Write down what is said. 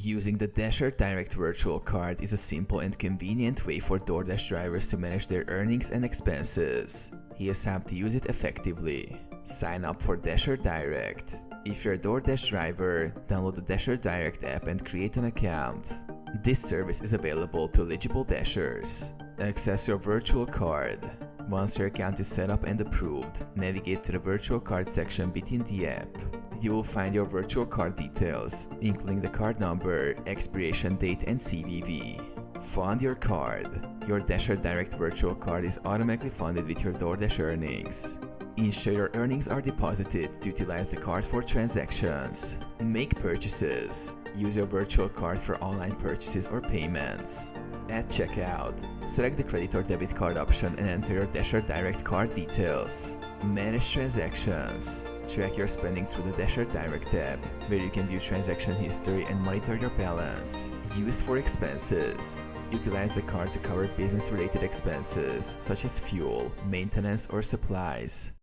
Using the Dasher Direct virtual card is a simple and convenient way for DoorDash drivers to manage their earnings and expenses. Here's how to use it effectively. Sign up for Dasher Direct. If you're a DoorDash driver, download the Dasher Direct app and create an account. This service is available to eligible Dashers. Access your virtual card. Once your account is set up and approved, navigate to the virtual card section within the app. You will find your virtual card details, including the card number, expiration date, and CVV. Fund your card. Your Dasher Direct virtual card is automatically funded with your DoorDash earnings. Ensure your earnings are deposited to utilize the card for transactions. Make purchases. Use your virtual card for online purchases or payments. At checkout, select the credit or debit card option and enter your Dasher Direct card details. Manage transactions. Track your spending through the Dasher Direct tab, where you can view transaction history and monitor your balance. Use for expenses. Utilize the card to cover business-related expenses such as fuel, maintenance, or supplies.